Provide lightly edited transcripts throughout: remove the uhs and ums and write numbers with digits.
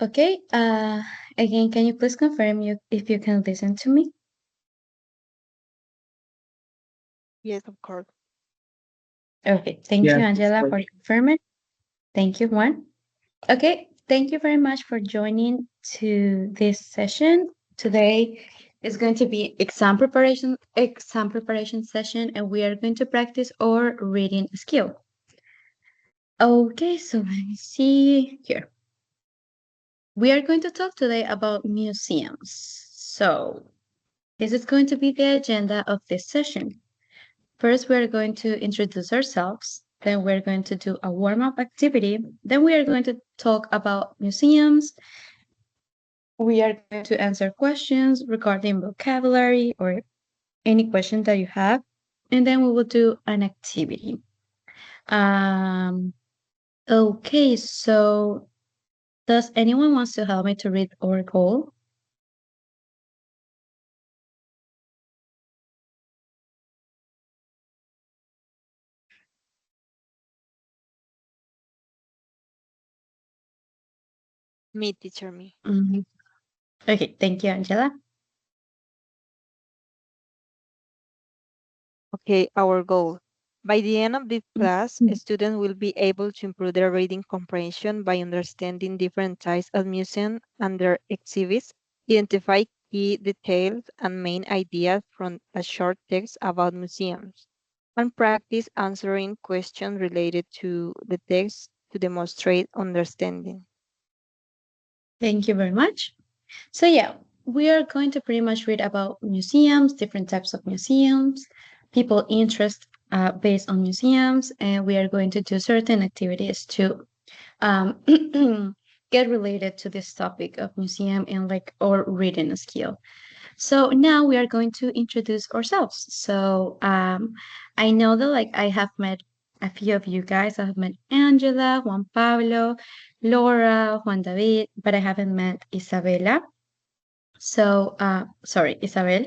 Okay, again, can you please confirm if you can listen to me? Yes, of course. Okay, thank you, Yes, of Angela, course. for confirming. Thank you, Juan. Okay, thank you very much for joining to this session. Today is going to be exam preparation session, and we are going to practice our reading skill. Okay, so let me see here. We are going to talk today about museums. So this is going to be the agenda of this session. First, we're going to introduce ourselves. Then we're going to do a warm-up activity. Then we are going to talk about museums. We are going to answer questions regarding vocabulary or any question that you have. And then we will do an activity. Okay, so does anyone wants to help me to read our goal? Me, teacher, me. Mhm. Okay, thank you, Angela. Okay, our goal. By the end of this class, Mhm. students will be able to improve their reading comprehension by understanding different types of museums and their exhibits, identify key details and main ideas from a short text about museums, and practice answering questions related to the text to demonstrate understanding. Thank you very much. So yeah, we are going to pretty much read about museums, different types of museums, people interest based on museums, and we are going to do certain activities to um, get related to this topic of museum and like our reading skill. So now we are going to introduce ourselves. So I know that like I have met a few of you guys. I have met Angela, Juan Pablo, Laura, Juan David, but I haven't met Isabela. So, sorry, Isabel.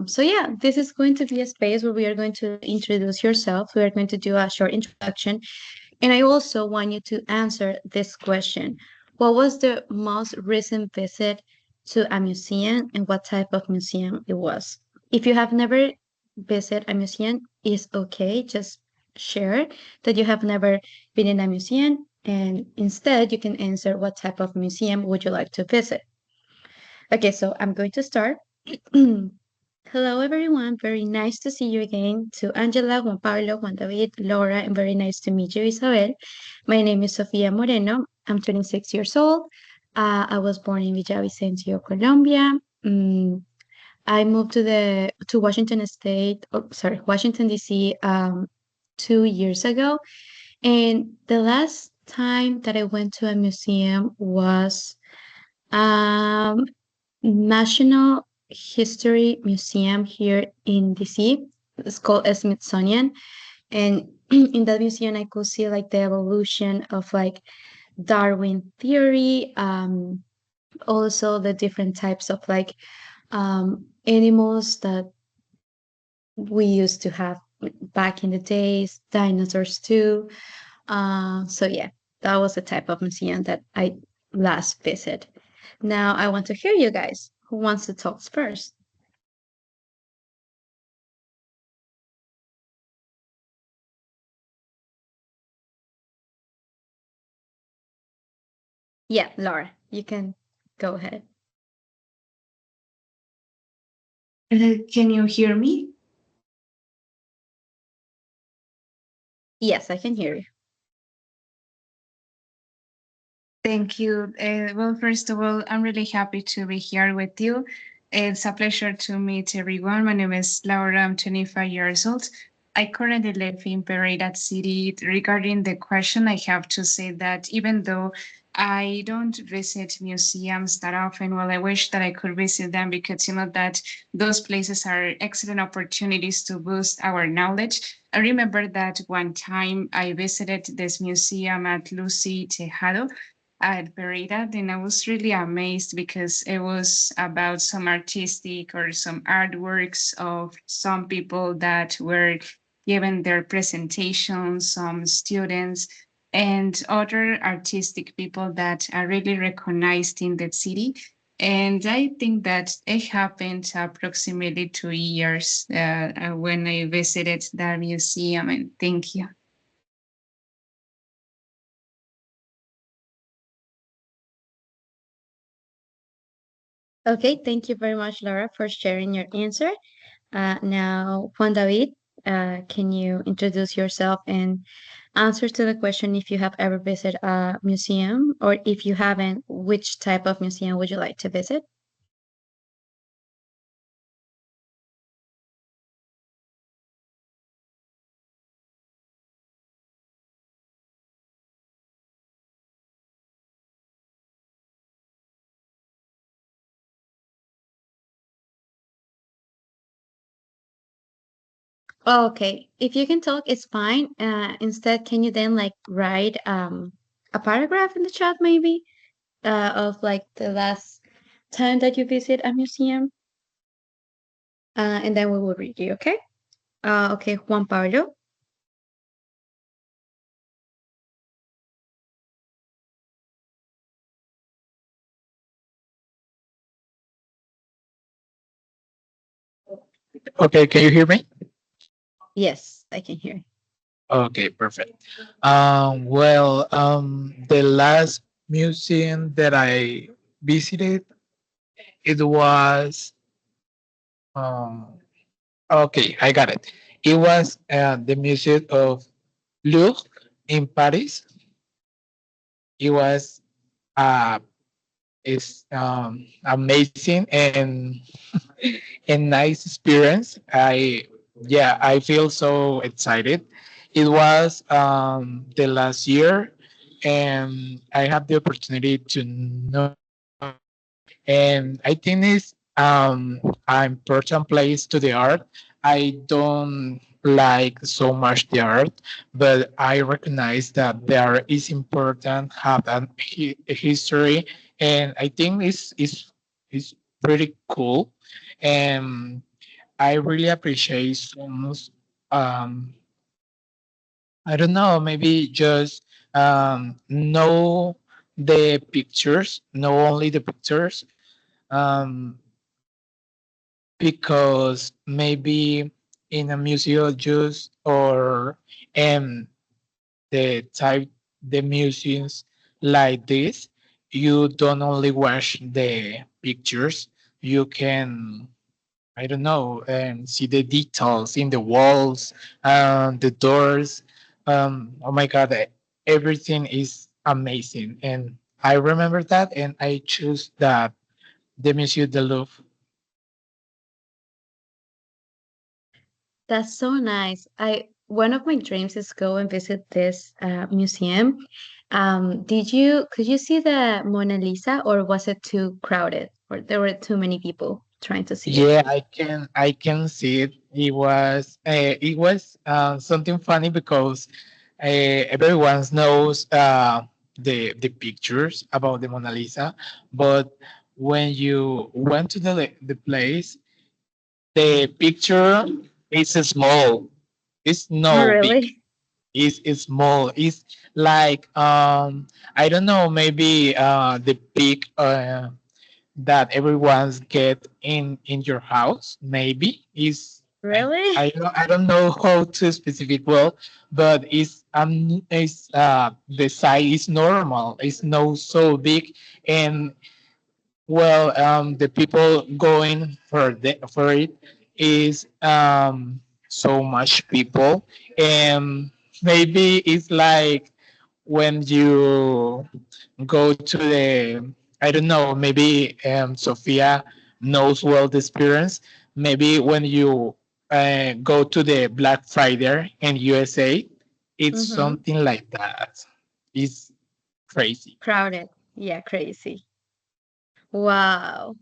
So yeah, this is going to be a space where we are going to introduce yourself. We are going to do a short introduction. And I also want you to answer this question. What was the most recent visit to a museum and what type of museum it was? If you have never visited a museum, it's okay. Just share that you have never been in a museum and instead you can answer what type of museum would you like to visit. Okay, so I'm going to start. Hello, everyone. Very nice to see you again. To Angela, Juan Pablo, Juan David, Laura, and very nice to meet you, Isabel. My name is Sofia Moreno. I'm 26 years old. I was born in Villavicencio, Colombia. I moved to Washington State, Washington D.C. 2 years ago, and the last time that I went to a museum was um, National History Museum here in DC. It's called Smithsonian. And in that museum, I could see like the evolution of like Darwin theory, also the different types of like animals that we used to have back in the days, dinosaurs too. So yeah, that was the type of museum that I last visited. Now I want to hear you guys. Who wants to talk first? Yeah, Laura, you can go ahead. Can you hear me? Yes, I can hear you. Thank you. Well, first of all, I'm really happy to be here with you. It's a pleasure to meet everyone. My name is Laura. I'm 25 years old. I currently live in Pereira City. Regarding the question, I have to say that even though I don't visit museums that often, well, I wish that I could visit them because you know that those places are excellent opportunities to boost our knowledge. I remember that one time I visited this museum at Lucy Tejado at Pereira, then I was really amazed because it was about some artistic or some artworks of some people that were given their presentations, some students. and other artistic people that are really recognized in the city. And I think that it happened approximately 2 years when I visited the museum. And thank you. Okay, thank you very much, Laura, for sharing your answer. Now, Juan David, can you introduce yourself and answer to the question if you have ever visited a museum, or if you haven't, which type of museum would you like to visit? Oh, okay. If you can talk, it's fine. Instead, can you then like write a paragraph in the chat maybe of like the last time that you visit a museum? And then we will read you, okay? Okay, Juan Pablo. Okay, can you hear me? Yes, I can hear. Okay, perfect. The last museum that I visited, it was um, okay, I got it. It was the Museum of Louvre in Paris. It was uh, it's amazing and a nice experience. I feel so excited. It was the last year, and I had the opportunity to know, and I think it's an important place to the art. I don't like so much the art, but I recognize that the art is important, have a history, and I think it's pretty cool. And I really appreciate some um I don't know, maybe just know the pictures, know only the pictures, um because maybe in a museum just or um the type the museums like this, you don't only watch the pictures, you can I don't know, see the details in the walls, the doors. Oh my God, everything is amazing. And I remember that, and I choose that the Musée de Louvre. That's so nice. I One of my dreams is go and visit this museum. Could you see the Mona Lisa, or was it too crowded, or there were too many people trying to see it? Yeah, I can see it. It was something funny because everyone knows the pictures about the Mona Lisa, but when you went to the place, the picture is small. It's Oh, no big. really? It's small. It's like I don't know, maybe the big that everyone's get in your house maybe is Really? I don't know how to specific well, but it's the size is normal. It's not so big, and the people going for it is so much people, and maybe it's like when you go to the I don't know, maybe Sophia knows well the experience. Maybe when you go to the Black Friday in USA, it's Mm-hmm. something like that. It's crazy. Crowded. Yeah, crazy. Wow.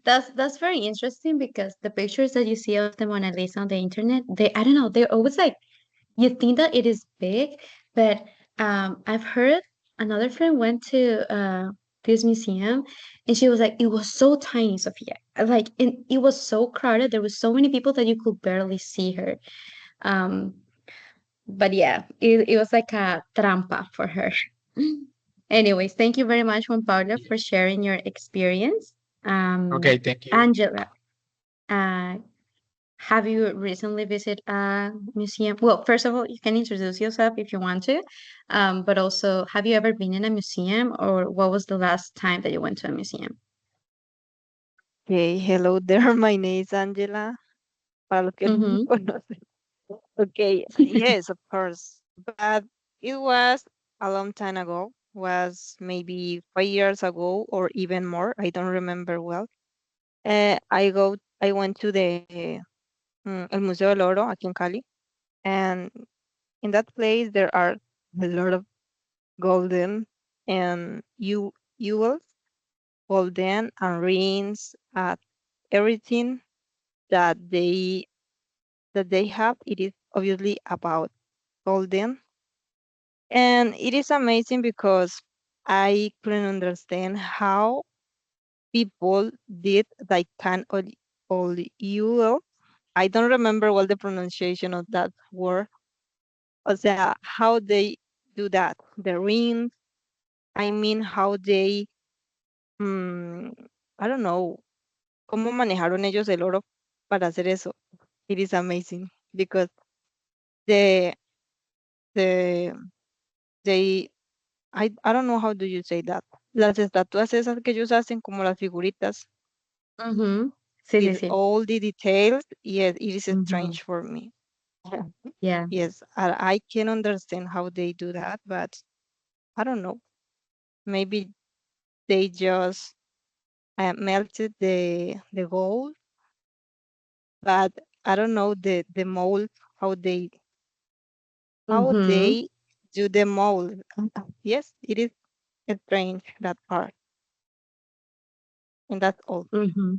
That's very interesting because the pictures that you see of the Mona Lisa on the internet, they I don't know, they're always like you think that it is big, but I've heard another friend went to this museum and she was like, it was so tiny, Sophia. Like it was so crowded. There was so many people that you could barely see her. Um, But yeah, it was like a trampa for her. Anyways, thank you very much, Juan Pablo, for sharing your experience. Okay, thank you. Angela, uh, have you recently visited a museum? Well, first of all, you can introduce yourself if you want to, but also, have you ever been in a museum, or what was the last time that you went to a museum? Okay, hello there. My name is Angela. Para los que no me Mm-hmm. conocen. Okay, yes, of course. But it was a long time ago. Was maybe 5 years ago or even more. I don't remember well. I went to the El Museo del Oro aquí en Cali, and in that place there are a lot of golden and jewels, golden and rings, everything that they have. It is obviously about golden, and it is amazing because I couldn't understand how people did that kind of jewel. I don't remember well the pronunciation of that word. O sea, how they do that. The rings, I mean, how they, mm, I don't know, cómo manejaron ellos el oro para hacer eso. It is amazing because the, the, they, I don't know how do you say that. Las estatuas esas que ellos hacen como las figuritas Mm-hmm. Sí, sí, with sí. all the details, yes, it is Mm-hmm. strange for me. Yeah. Yes, I can understand how they do that, but I don't know. Maybe they just melted the gold, but I don't know the mold how Mm-hmm. they do the mold. Yes, it is strange that part, and that's all. Mm-hmm.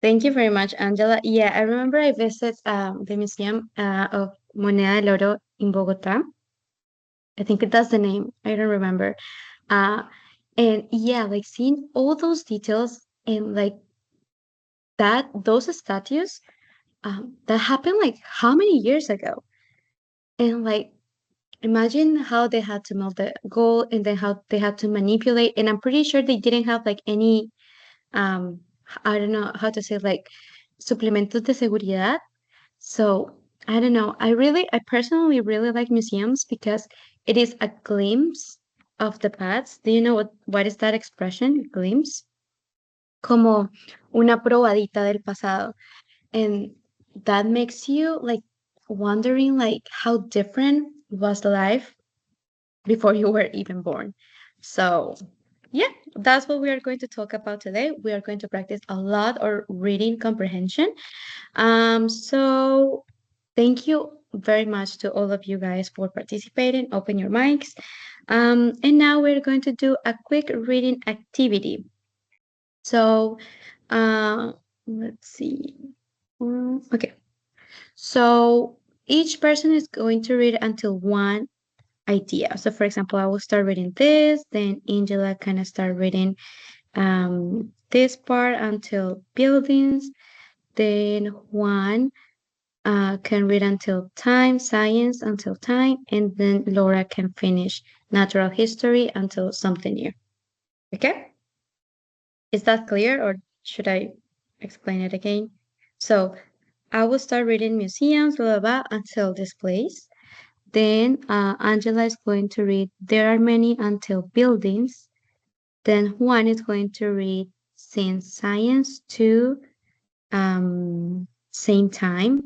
Thank you very much, Angela. Yeah, I remember I visited the Museum of Moneda del Oro in Bogota. I think that's the name. I don't remember. Uh, and yeah, like seeing all those details and like those statues that happened like how many years ago? And like imagine how they had to melt the gold and then how they had to manipulate. And I'm pretty sure they didn't have like any um I don't know how to say like suplementos de seguridad. So I don't know. I personally really like museums because it is a glimpse of the past. Do you know what is that expression? Glimpse? Como una probadita del pasado. And that makes you like wondering like how different was the life before you were even born. So yeah, that's what we are going to talk about today. We are going to practice a lot or reading comprehension. So thank you very much to all of you guys for participating. Open your mics. And now we're going to do a quick reading activity. So, uh, let's see. Okay. So each person is going to read until one idea. So, for example, I will start reading this, then Angela kind of start reading this part until buildings, then Juan can read until time, science until time, and then Laura can finish natural history until something new. Okay? Is that clear or should I explain it again? So I will start reading museums, blah, blah, blah, until displays. Then Angela is going to read there are many until buildings. Then Juan is going to read since science to same time.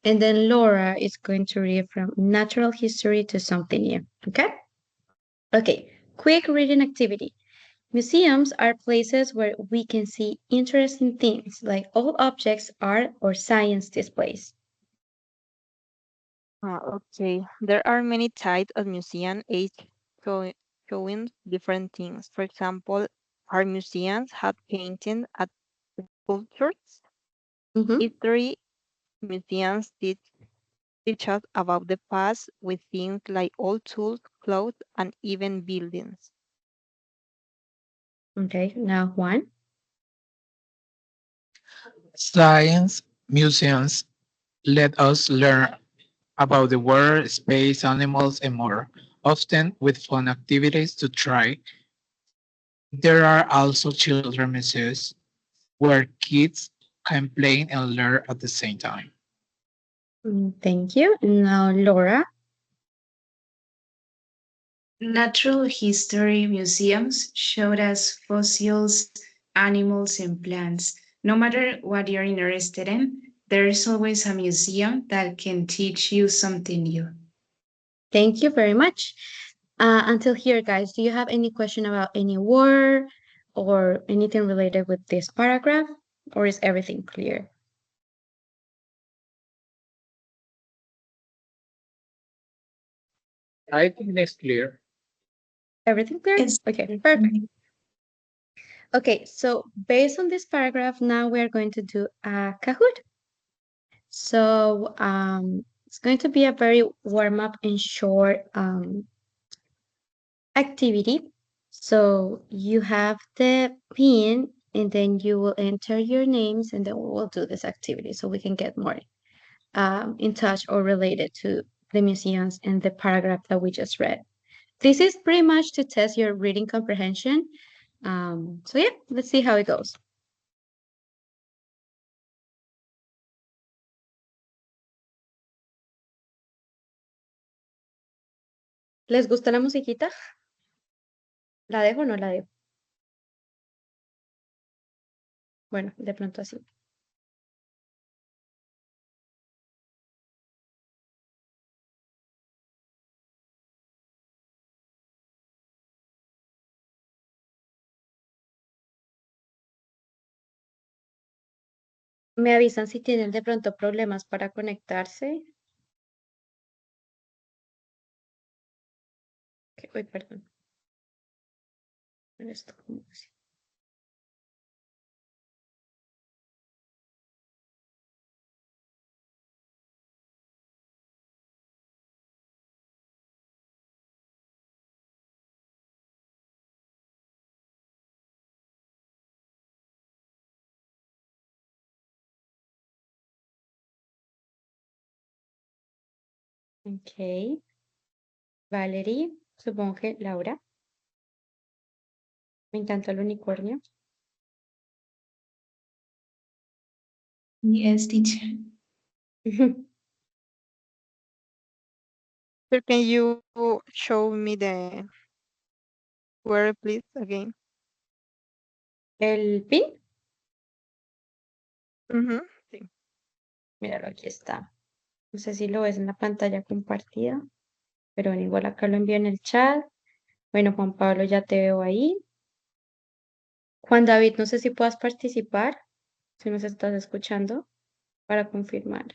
And then Laura is going to read from natural history to something new. Okay? Okay, quick reading activity. Museums are places where we can see interesting things like all objects, art, or science displays. Okay, there are many types of museum, each show- showing different things. For example, art museums have painting and sculptures. Mm-hmm. History museums teach us about the past with things like old tools, clothes, and even buildings. Okay, now Juan. Science museums let us learn about the world, space, animals, and more, often with fun activities to try. There are also children museums where kids can play and learn at the same time. Thank you. Now, Laura. Natural history museums showed us fossils, animals, and plants. No matter what you're interested in, there's always a museum that can teach you something new. Thank you very much. Until here, guys, do you have any question about any word or anything related with this paragraph, or is everything clear? I think that's clear. Everything clear? It's Okay, perfect. Okay, so based on this paragraph, now we are going to do a Kahoot. So it's going to be a very warm up and short activity. So you have the pin and then you will enter your names and then we will do this activity so we can get more in touch or related to the museums and the paragraph that we just read. This is pretty much to test your reading comprehension. So yeah, let's see how it goes. ¿Les gusta la musiquita? ¿La dejo o no la dejo? Bueno, de pronto así. Me avisan si tienen de pronto problemas para conectarse. Uy, perdón. Esto, ¿cómo así? Ok. Valerie, supongo que Laura. Me encantó el unicornio. Yes, teacher. So can you show me the word, please, again? El pin, Sí. míralo, aquí está. No sé si lo ves en la pantalla compartida, pero bueno, igual acá lo envío en el chat. Bueno, Juan Pablo, ya te veo ahí. Juan David, no sé si puedas participar, si nos estás escuchando, para confirmar.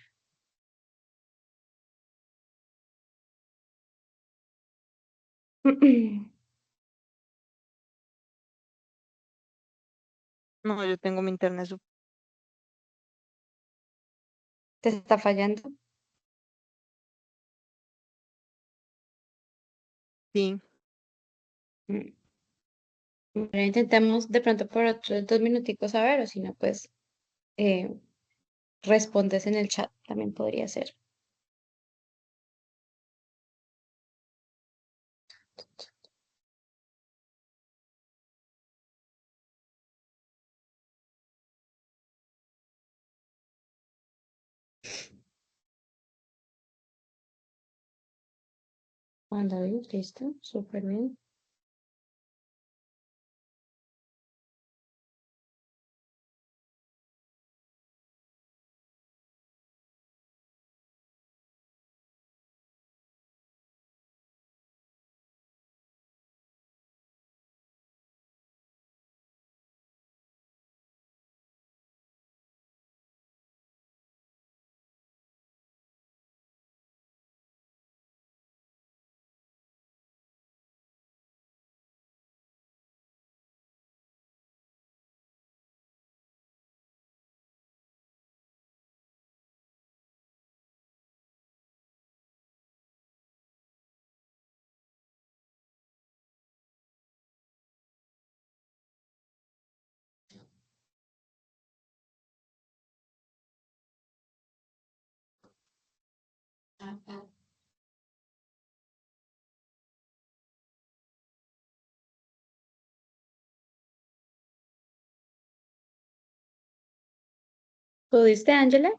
No, yo tengo mi internet. ¿Te está fallando? Sí. Mm. Bueno, intentemos de pronto por otros 2 minuticos a ver, o si no, pues eh, respondes en el chat, también podría ser. Juan David, listo, súper bien. ¿Pudiste, Ángela?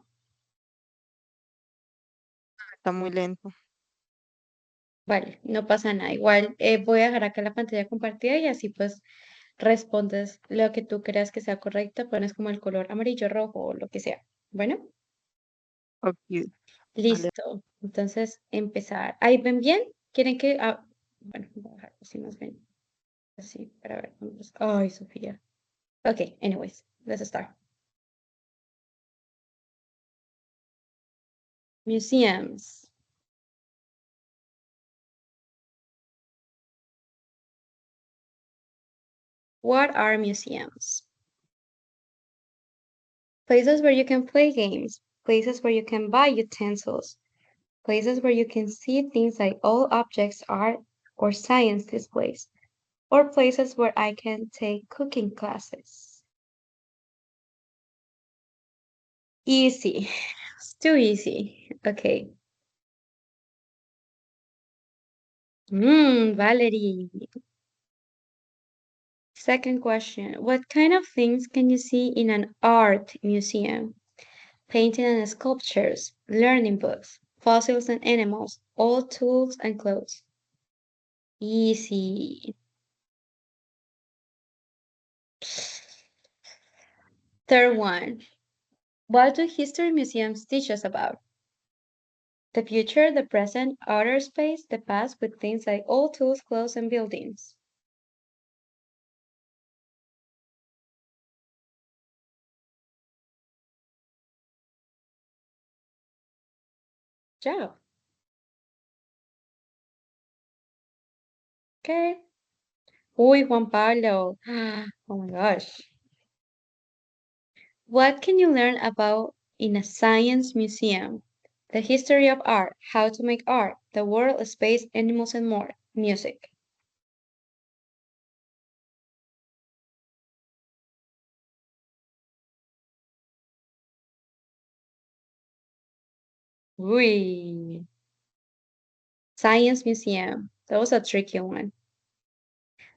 Está muy lento. Vale, no pasa nada. Igual voy a dejar acá la pantalla compartida y así pues respondes lo que tú creas que sea correcto, pones como el color amarillo, rojo o lo que sea. Bueno, Ok, vale. listo. Entonces, empezar. ¿Ahí ven bien? ¿Quieren que...? Bueno, voy a dejar así más bien. Así, para ver. Ay, Sofía. Okay, anyways, let's start. Museums. What are museums? Places where you can play games, places where you can buy utensils, places where you can see things like all objects, art, or science displays, or places where I can take cooking classes. Easy. It's too easy. Okay. Valerie. Second question. What kind of things can you see in an art museum? Painting and sculptures, learning books, fossils and animals, old tools and clothes. Easy. Third one. What do history museums teach us about? The future, the present, outer space, the past with things like old tools, clothes, and buildings. Job. Okay. Uy, Juan Pablo. Oh my gosh. What can you learn about in a science museum? The history of art, how to make art, the world, space, animals, and more. Music. Uy. Science museum. That was a tricky one.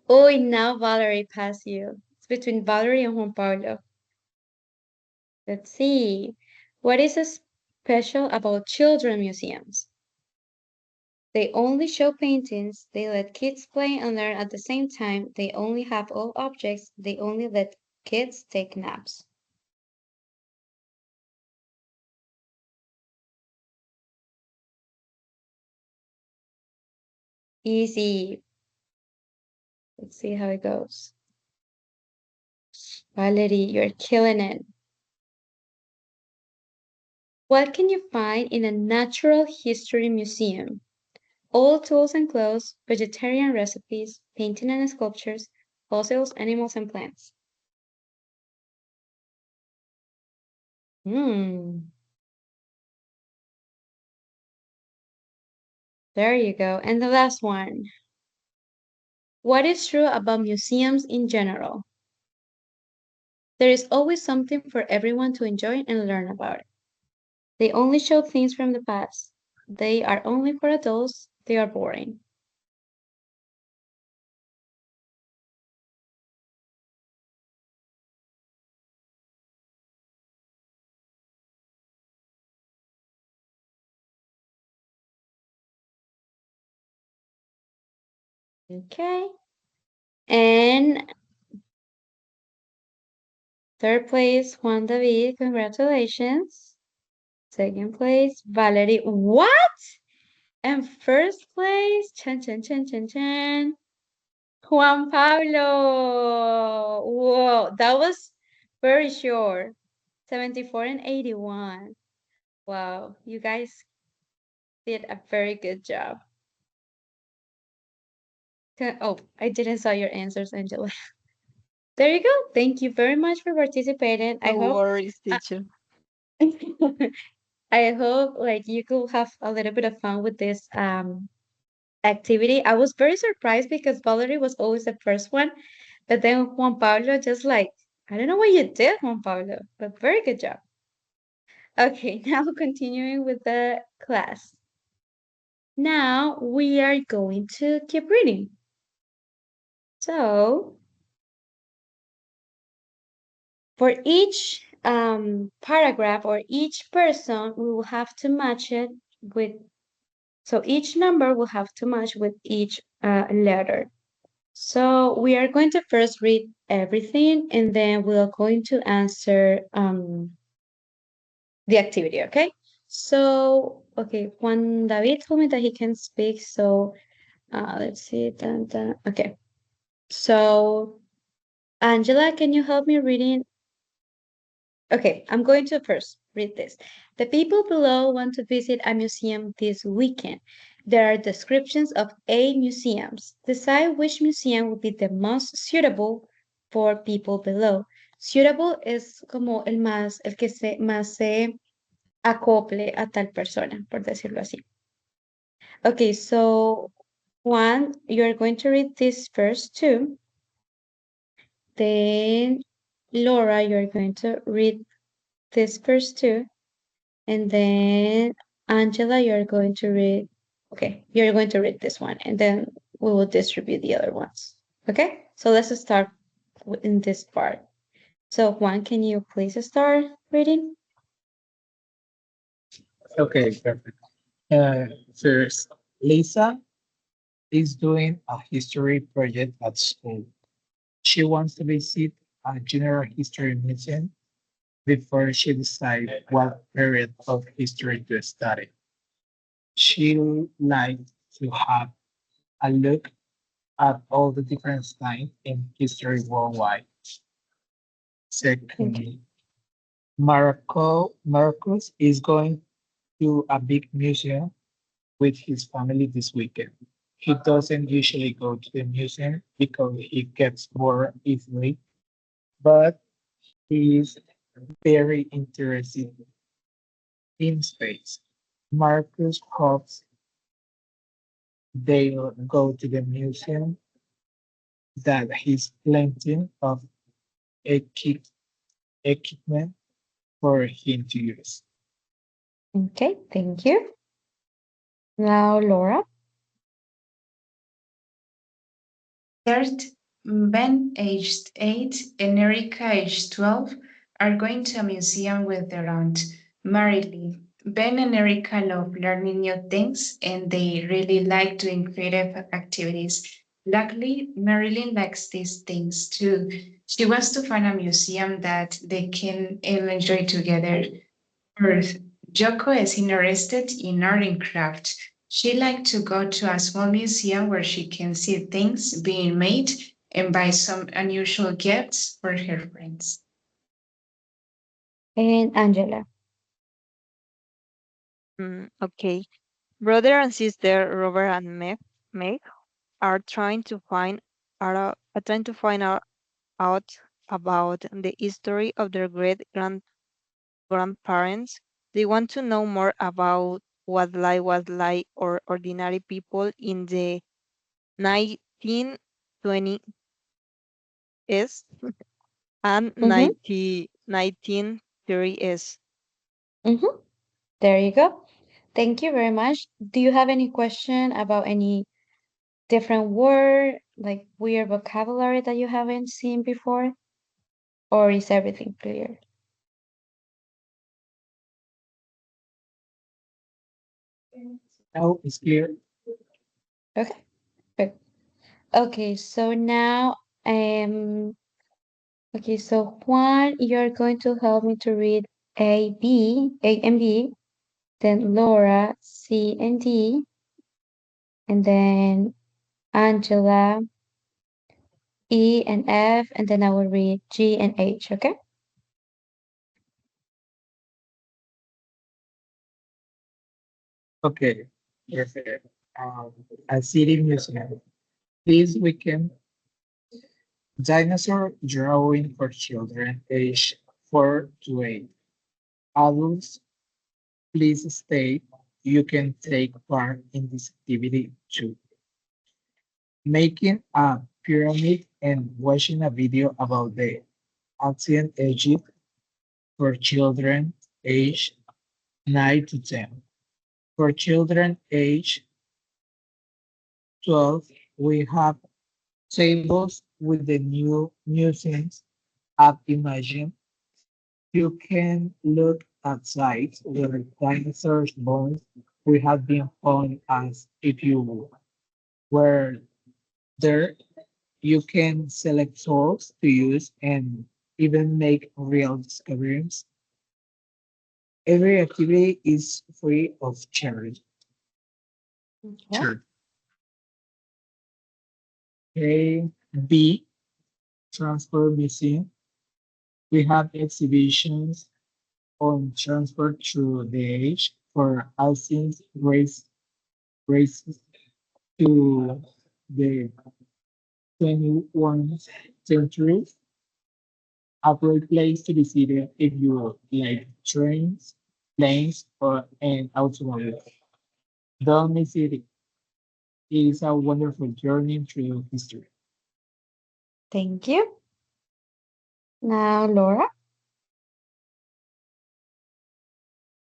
Uy, now Valerie passed you. It's between Valerie and Juan Pablo. Let's see. What is special about children museums? They only show paintings, they let kids play and learn at the same time, they only have old objects, they only let kids take naps. Easy. Let's see how it goes. Valerie, you're killing it. What can you find in a natural history museum? Old tools and clothes, vegetarian recipes, painting and sculptures, fossils, animals, and plants. Hmm. There you go. And the last one. What is true about museums in general? There is always something for everyone to enjoy and learn about. They only show things from the past. They are only for adults. They are boring. Okay. And third place, Juan David. Congratulations. Second place, Valerie. What? And first place, chan chan chan chan chan. Juan Pablo. Whoa, that was very short. 74 and 81. Wow, you guys did a very good job. Oh, I didn't saw your answers, Angela. There you go. Thank you very much for participating. I No hope worries, teacher. I hope like you could have a little bit of fun with this activity. I was very surprised because Valerie was always the first one, but then Juan Pablo just like, I don't know what you did, Juan Pablo, but very good job. Okay, now continuing with the class. Now we are going to keep reading. So for each paragraph or each person, we will have to match it with, so each number will have to match with each letter. So we are going to first read everything and then we are going to answer the activity, okay? So, okay, Juan David told me that he can speak, so let's see. Dun, dun. Okay, so Angela, can you help me reading? Okay, I'm going to first read this. The people below want to visit a museum this weekend. There are descriptions of 8 museums. Decide which museum would be the most suitable for people below. Suitable es como el que más se acople a tal persona, por decirlo así. Okay, so Juan, you're going to read this first two. Then Laura, you're going to read this first two. And then Angela, you're going to read, okay, you're going to read this one, and then we will distribute the other ones. Okay, so let's start in this part. So Juan, can you please start reading? Okay, perfect. First, Lisa is doing a history project at school. She wants to visit a general history museum before she decides what period of history to study. She would like to have a look at all the different times in history worldwide. Secondly, Marcus is going to a big museum with his family this weekend. He doesn't usually go to the museum because he gets bored easily, but he is very interested in space. Marcus hopes they'll go to the museum that has plenty of equi- equipment for him to use. Okay, thank you. Now, Laura. Third, Ben, aged 8, and Erica, aged 12, are going to a museum with their aunt, Marilyn. Ben and Erica love learning new things and they really like doing creative activities. Luckily, Marilyn likes these things too. She wants to find a museum that they can all enjoy together. Earth. Joko is interested in art and craft. She likes to go to a small museum where she can see things being made and buy some unusual gifts for her friends. And Angela. Okay. Brother and sister Robert and Meg are trying to find out about the history of their grandparents. They want to know more about what life was like or ordinary people in the 1920s and Mm-hmm. 1930s. Mm-hmm. There you go. Thank you very much. Do you have any question about any different word, like weird vocabulary that you haven't seen before? Or is everything clear? Now it's clear. Okay. Good. Okay, so now okay, so Juan, you're going to help me to read A and B, then Laura, C and D, and then Angela, E and F, and then I will read G and H, okay? Okay, perfect. A city museum. This weekend, dinosaur drawing for children aged 4 to 8. Adults, please stay. You can take part in this activity too. Making a pyramid and watching a video about the ancient Egypt for children aged 9 to 10. For children aged 12, we have tables with the new museums at Imagine. You can look at sites where dinosaurs' bones would have been found as if you were there. You can select tools to use and even make real discoveries. Every activity is free of charge. Okay. Charge. A B Transport Museum. We have exhibitions on transport through the age for ancient races to the 21st century. A great place to visit it if you like trains, planes, or an automobile. Don't miss it. It is a wonderful journey through history. Thank you. Now, Laura.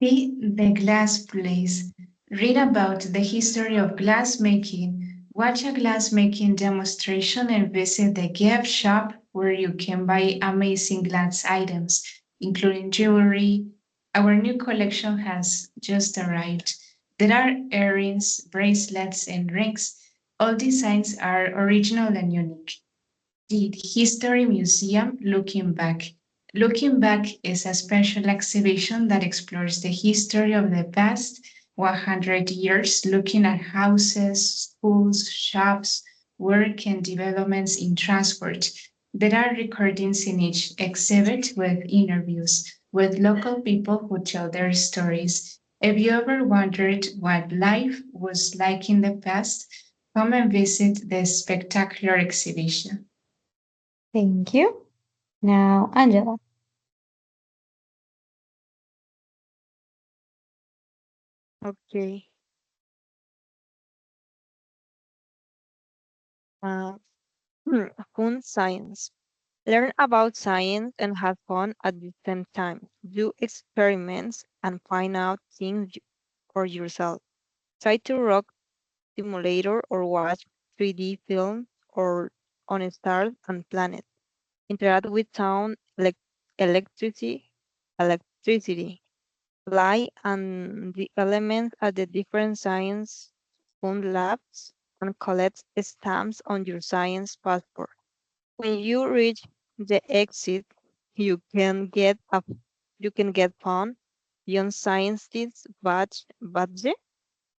See the glass place. Read about the history of glass making. Watch a glass making demonstration and visit the gift shop where you can buy amazing glass items, including jewelry. Our new collection has just arrived. There are earrings, bracelets, and rings. All designs are original and unique. The History Museum Looking Back. Looking Back is a special exhibition that explores the history of the past 100 years, looking at houses, schools, shops, work, and developments in transport. There are recordings in each exhibit with interviews with local people who tell their stories. If you ever wondered what life was like in the past, come and visit this spectacular exhibition. Thank you. Now, Angela. Okay. Uh, Fun science. Learn about science and have fun at the same time. Do experiments and find out things for yourself. Try to rock simulator or watch 3D films or on stars and planets. Interact with sound, electricity, electricity, light, and the elements at the different science fun labs and collect stamps on your science passport. When you reach the exit, you can get a you can get fun Young Scientist badge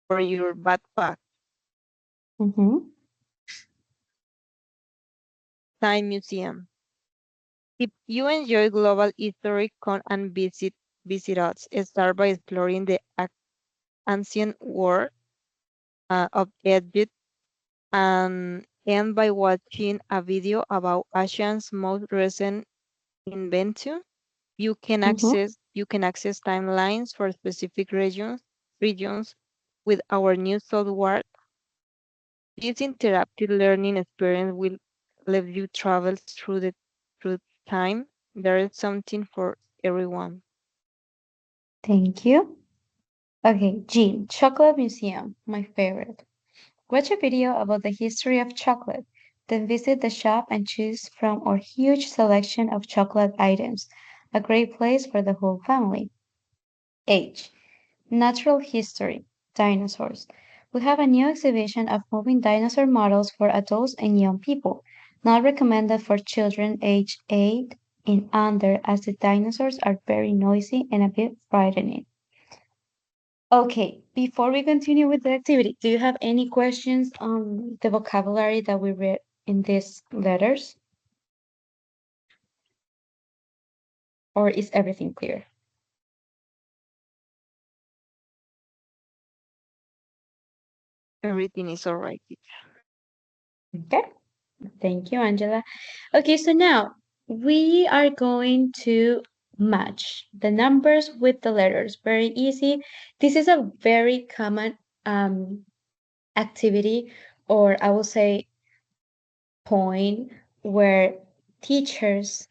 for your backpack. Mm-hmm. Time Museum. If you enjoy global history, come and visit us. Start by exploring the ancient world of Egypt and end by watching a video about Asia's most recent invention. Mm-hmm. You can access timelines for specific regions with our new software. This interactive learning experience will let you travel through time. There is something for everyone. Thank you. Okay, G. Chocolate Museum, my favorite. Watch a video about the history of chocolate, then visit the shop and choose from our huge selection of chocolate items. A great place for the whole family. H. Natural History Dinosaurs. We have a new exhibition of moving dinosaur models for adults and young people, not recommended for children age 8 and under, as the dinosaurs are very noisy and a bit frightening. Okay, before we continue with the activity, do you have any questions on the vocabulary that we read in these letters? Or is everything clear? Everything is all right. Okay, thank you, Angela. Okay, so now we are going to match the numbers with the letters. Very easy. This is a very common activity, or I will say point, where teachers,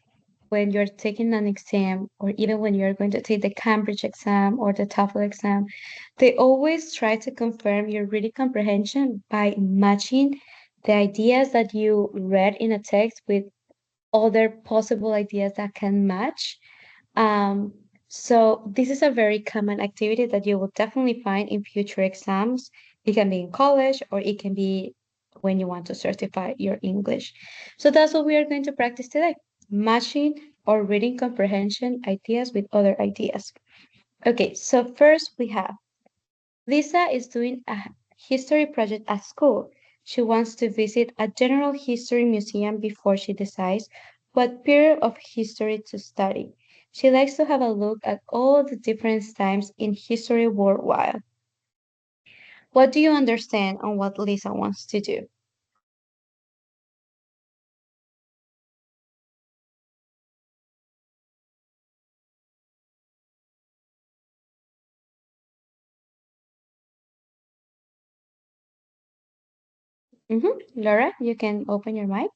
when you're taking an exam, or even when you're going to take the Cambridge exam or the TOEFL exam, they always try to confirm your reading comprehension by matching the ideas that you read in a text with other possible ideas that can match So this is a very common activity that you will definitely find in future exams. It can be in college or it can be when you want to certify your English. So that's what we are going to practice today, matching or reading comprehension ideas with other ideas. Okay, so first we have Lisa is doing a history project at school. She wants to visit a general history museum before she decides what period of history to study. She likes to have a look at all the different times in history worldwide. What do you understand on what Lisa wants to do? Laura, you can open your mic.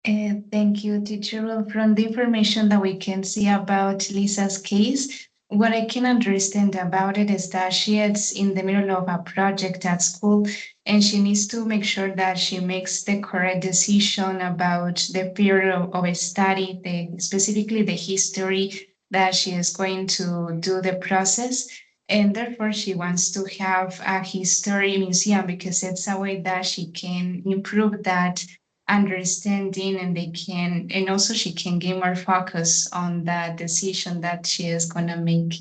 Thank you, teacher. Well, from the information that we can see about Lisa's case, what I can understand about it is that she is in the middle of a project at school and she needs to make sure that she makes the correct decision about the period of a study, specifically the history that she is going to do the process. And therefore, she wants to have a history museum because it's a way that she can improve that understanding and also she can gain more focus on the decision that she is going to make.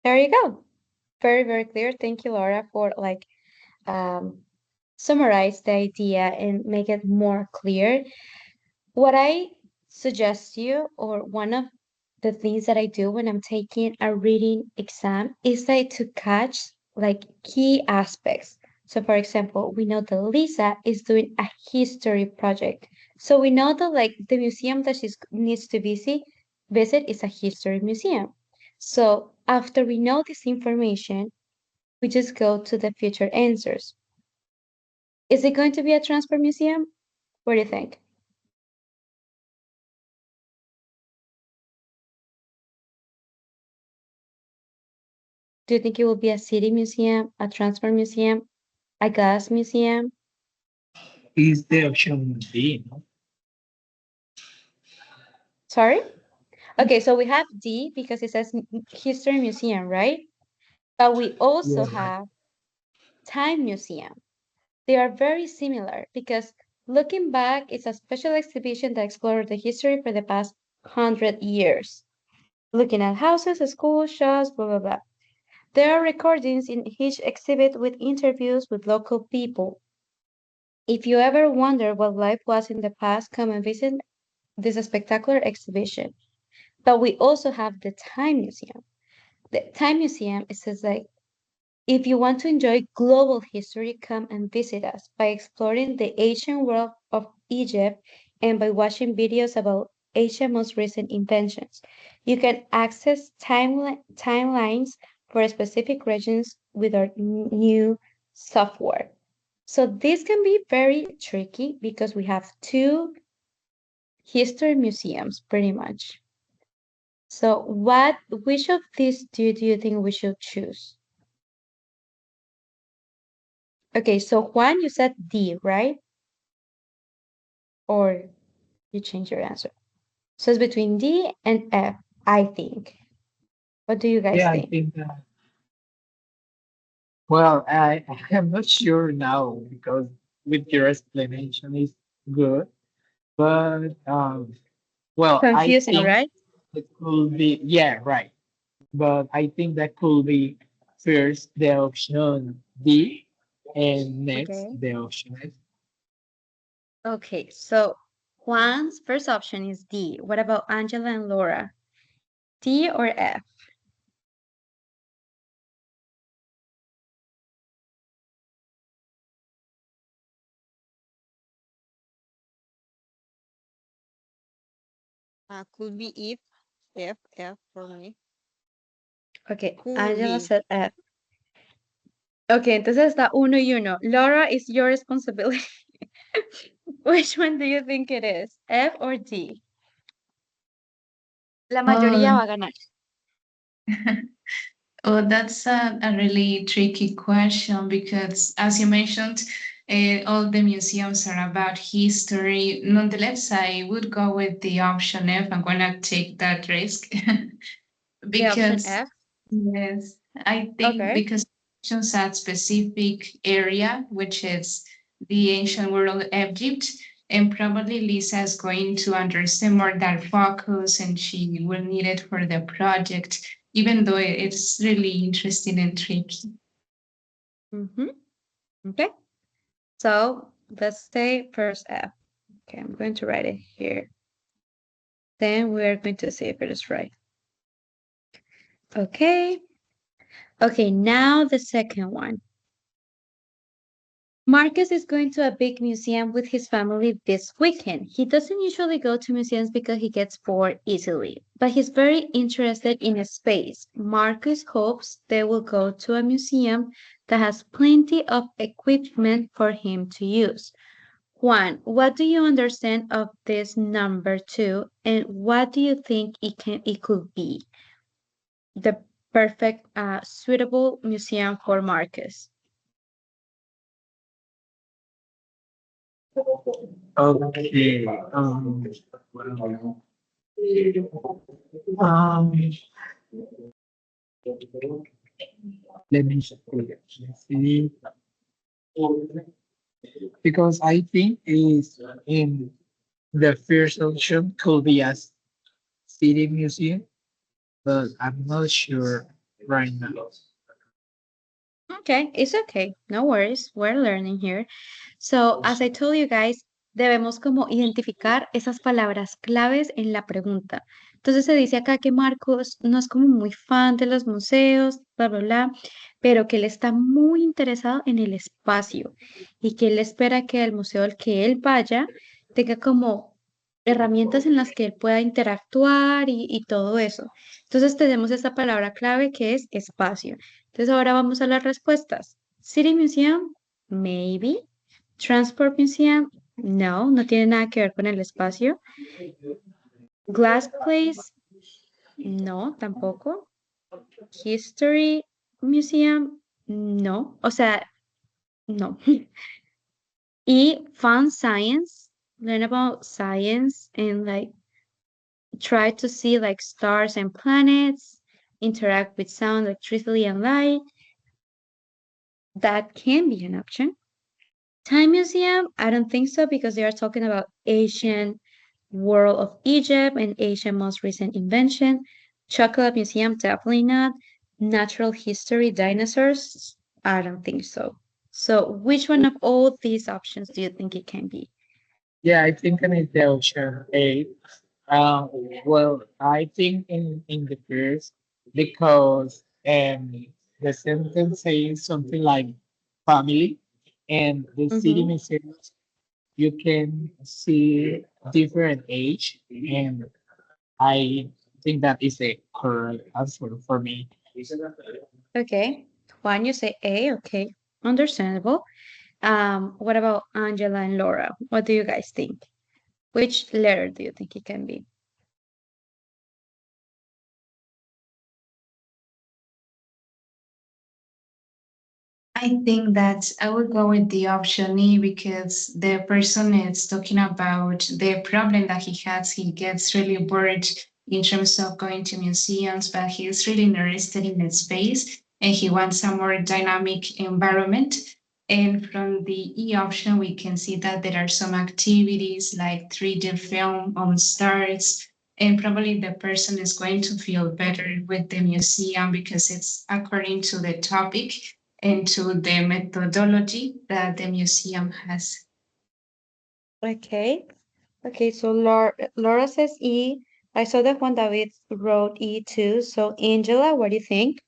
There you go. Very, very clear. Thank you, Laura, for um, summarize the idea and make it more clear. What I suggest you, or one of the things that I do when I'm taking a reading exam, is like to catch like key aspects. So, for example, we know that Lisa is doing a history project. So we know that like the museum that she needs to visit is a history museum. So after we know this information, we just go to the future answers. Is it going to be a transport museum? What do you think? Do you think it will be a city museum, a transport museum, a gas museum? Is the option B, no? Sorry? Okay, so we have D because it says history museum, right? But we also Yeah, right. have time museum. They are very similar because looking back, it's a special exhibition that explores the history for the past 100 years. Looking at houses, schools, shops, blah, blah, blah. There are recordings in each exhibit with interviews with local people. If you ever wonder what life was in the past, come and visit this spectacular exhibition. But we also have the Time Museum. The Time Museum is says like if you want to enjoy global history, come and visit us by exploring the ancient world of Egypt and by watching videos about Asia's most recent inventions. You can access timelines for specific regions with our new software. So this can be very tricky because we have two history museums pretty much. So which of these two do you think we should choose? Okay, so Juan, you said D, right? Or you change your answer. So it's between D and F, I think. What do you guys Yeah, I think? think that. Well, I am not sure now because with your explanation is good, but well, I Confusing, think right? it could be, yeah, right. But I think that could be first the option D and next Okay. the option F. Okay, so Juan's first option is D. What about Angela and Laura? D or F? Could be if, F for me. Okay, Could Angela be. said F. Okay, entonces está uno y uno. Laura, it's your responsibility. Which one do you think it is? F or D? La mayoría Oh, va a ganar. oh, that's a really tricky question because, as you mentioned, All the museums are about history. Nonetheless, I would go with the option F. I'm gonna take that risk The option because F. yes, I think Okay. because mentions a specific area, which is the ancient world of Egypt, and probably Lisa is going to understand more that focus, and she will need it for the project, even though it's really interesting and tricky. Mm-hmm. Okay. So let's say first F. Okay, I'm going to write it here. Then we're going to see if it is right. Okay. Okay, now the second one. Marcus is going to a big museum with his family this weekend. He doesn't usually go to museums because he gets bored easily, but he's very interested in space. Marcus hopes they will go to a museum that has plenty of equipment for him to use. Juan, what do you understand of this number two, and what do you think it could be? The perfect, suitable museum for Marcus. Okay. Um, let me see. Because I think is in the first option could be a city museum, but I'm not sure right now. Okay, it's okay. No worries. We're learning here. So, as I told you guys, debemos como identificar esas palabras claves en la pregunta. Entonces se dice acá que Marcos no es como muy fan de los museos, bla, bla, bla, pero que él está muy interesado en el espacio y que él espera que el museo al que él vaya tenga como herramientas en las que él pueda interactuar y todo eso. Entonces tenemos esta palabra clave que es espacio. Entonces ahora vamos a las respuestas. City Museum, maybe. Transport Museum, no, no tiene nada que ver con el espacio. Glass Place, no, tampoco. History Museum, no, o sea, no. Y Fun Science, learn about science and like try to see like stars and planets, interact with sound, electricity, and light. That can be an option. Time Museum, I don't think so because they are talking about ancient world of Egypt and Asian most recent invention. Chocolate Museum, definitely not. Natural history, dinosaurs, I don't think so. So which one of all these options do you think it can be? Yeah, I think I need the option A. Uh, well, I think in the first because the sentence says something like family, and the city Mm-hmm. museums you can see different age, and I think that is a correct answer for me. Okay. Juan, you say A, okay. Understandable. What about Angela and Laura? What do you guys think? Which letter do you think it can be? I think that I would go with the option E because the person is talking about the problem that he has. He gets really bored in terms of going to museums, but he's really interested in the space and he wants a more dynamic environment. And from the E option, we can see that there are some activities like 3D film on stars. And probably the person is going to feel better with the museum because it's according to the topic into the methodology that the museum has. Okay. Okay, so Laura says E. I saw that Juan David wrote E too. So Angela, what do you think?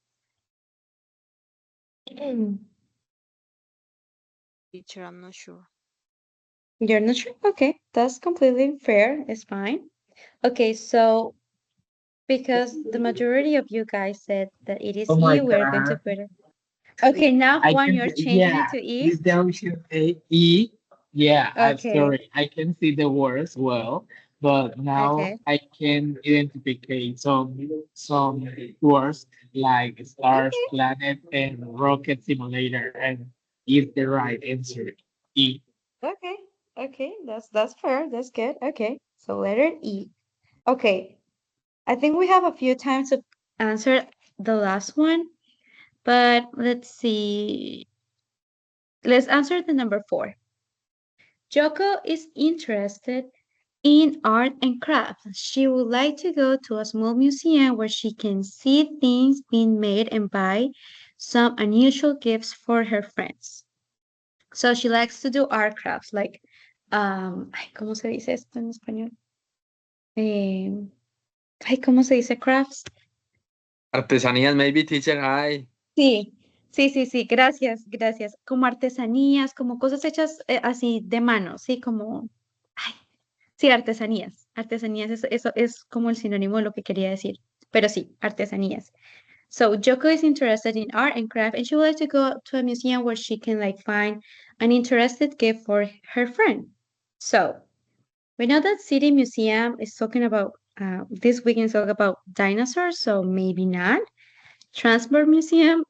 Teacher, I'm not sure. You're not sure? Okay, that's completely fair. It's fine. Okay, so because the majority of you guys said that it is Oh my E, we're going to god! put it. Okay, now I Juan, can, you're changing it yeah, to E. this the option A, E. Yeah, I'm Okay, sorry. I can see the words well, but now okay. I can identify some words like stars, Okay. planet, and rocket simulator, and is the right answer. E. Okay, that's fair. That's good. Okay, so letter E. Okay, I think we have a few times to answer the last one, but let's see. Let's answer the number 4. Joko is interested in art and crafts. She would like to go to a small museum where she can see things being made and buy some unusual gifts for her friends. So she likes to do art crafts, like, ay, ¿cómo se dice esto en español? Ay, ¿cómo se dice crafts? Artesanías, maybe, teacher. Hi. Sí, gracias. Como artesanías, como cosas hechas así de mano, sí, como, ay, sí, artesanías, eso es como el sinónimo de lo que quería decir, pero sí, artesanías. So Joko is interested in art and craft, and she would like to go to a museum where she can like find an interested gift for her friend. So we know that City Museum is talking about this weekend is talking about dinosaurs, so maybe not. Transport Museum,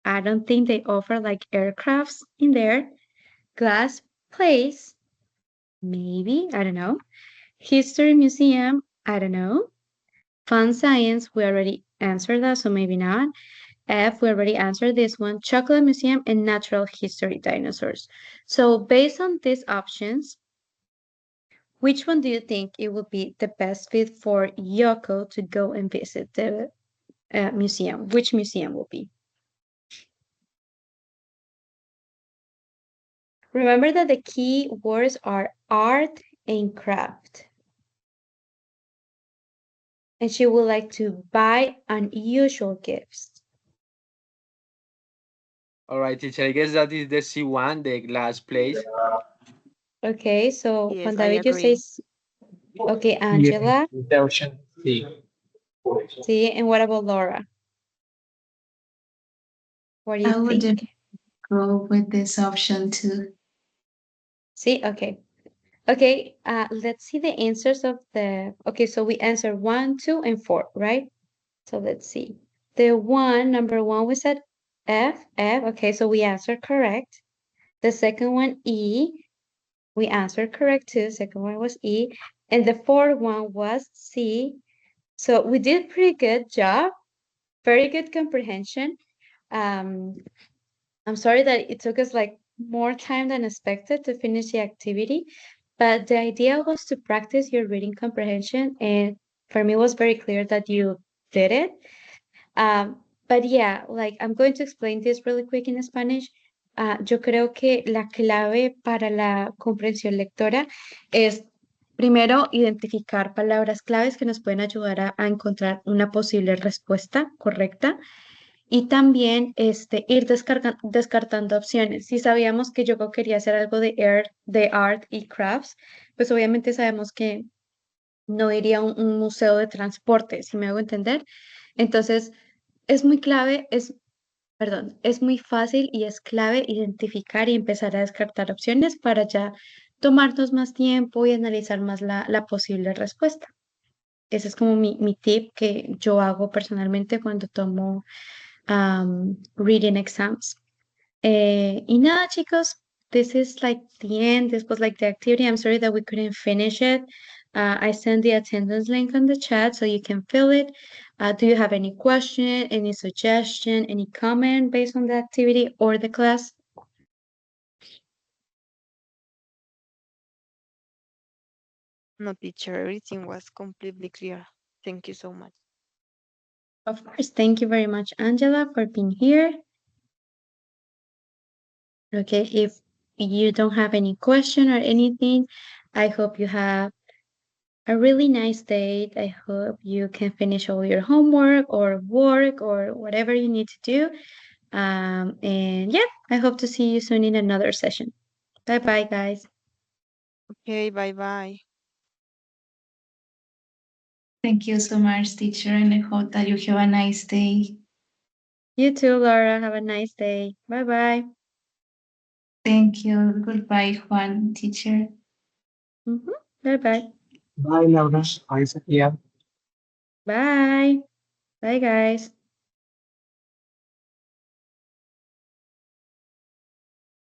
I don't think they offer like aircrafts in there. Glass Place, maybe, I don't know. History Museum, I don't know. Fun Science, we already answered that, so maybe not. F, we already answered this one. Chocolate Museum and Natural History Dinosaurs. So based on these options, which one do you think it would be the best fit for Yoko to go and visit the museum? Which museum will be? Remember that the key words are art and craft. And she would like to buy unusual gifts. All right, teacher. I guess that is the C1, the glass place. Okay, so Yes, Juan I David, you agree. say, okay, Angela, The option C. see, and what about Laura? What do I you would think? go with this option too. See, okay. Okay, let's see the answers of the, okay, so we answered 1, 2, and 4, right? So let's see. The number one, we said F, okay, so we answered correct. The second one, E, we answered correct too. Second one was E. And the fourth one was C. So we did pretty good job. Very good comprehension. I'm sorry that it took us like more time than expected to finish the activity, but the idea was to practice your reading comprehension, and for me it was very clear that you did it. But yeah, like I'm going to explain this really quick in Spanish. Yo creo que la clave para la comprensión lectora es primero identificar palabras claves que nos pueden ayudar a encontrar una posible respuesta correcta y también ir descartando opciones. Si sabíamos que yo quería hacer algo de art y crafts, pues obviamente sabemos que no iría a un museo de transporte, si me hago entender. Entonces, es muy clave, es muy fácil y es clave identificar y empezar a descartar opciones para ya tomarnos más tiempo y analizar más la posible respuesta. Ese es como mi tip que yo hago personalmente cuando tomo reading exams. Y nada, chicos, this is like the end. This was like the activity. I'm sorry that we couldn't finish it. I sent the attendance link on the chat so you can fill it. Do you have any question, any suggestion, any comment based on the activity or the class? No, teacher, everything was completely clear. Thank you so much. Of course. Thank you very much, Angela, for being here. Okay, if you don't have any question or anything, I hope you have a really nice day. I hope you can finish all your homework or work or whatever you need to do. And yeah, I hope to see you soon in another session. Bye bye, guys. Okay, bye-bye. Thank you so much, teacher, and I hope that you have a nice day. You too, Laura. Have a nice day. Bye bye. Thank you. Goodbye, Juan, teacher. Bye bye. Bye, Laura. Bye, Sofia. Bye. Bye, guys.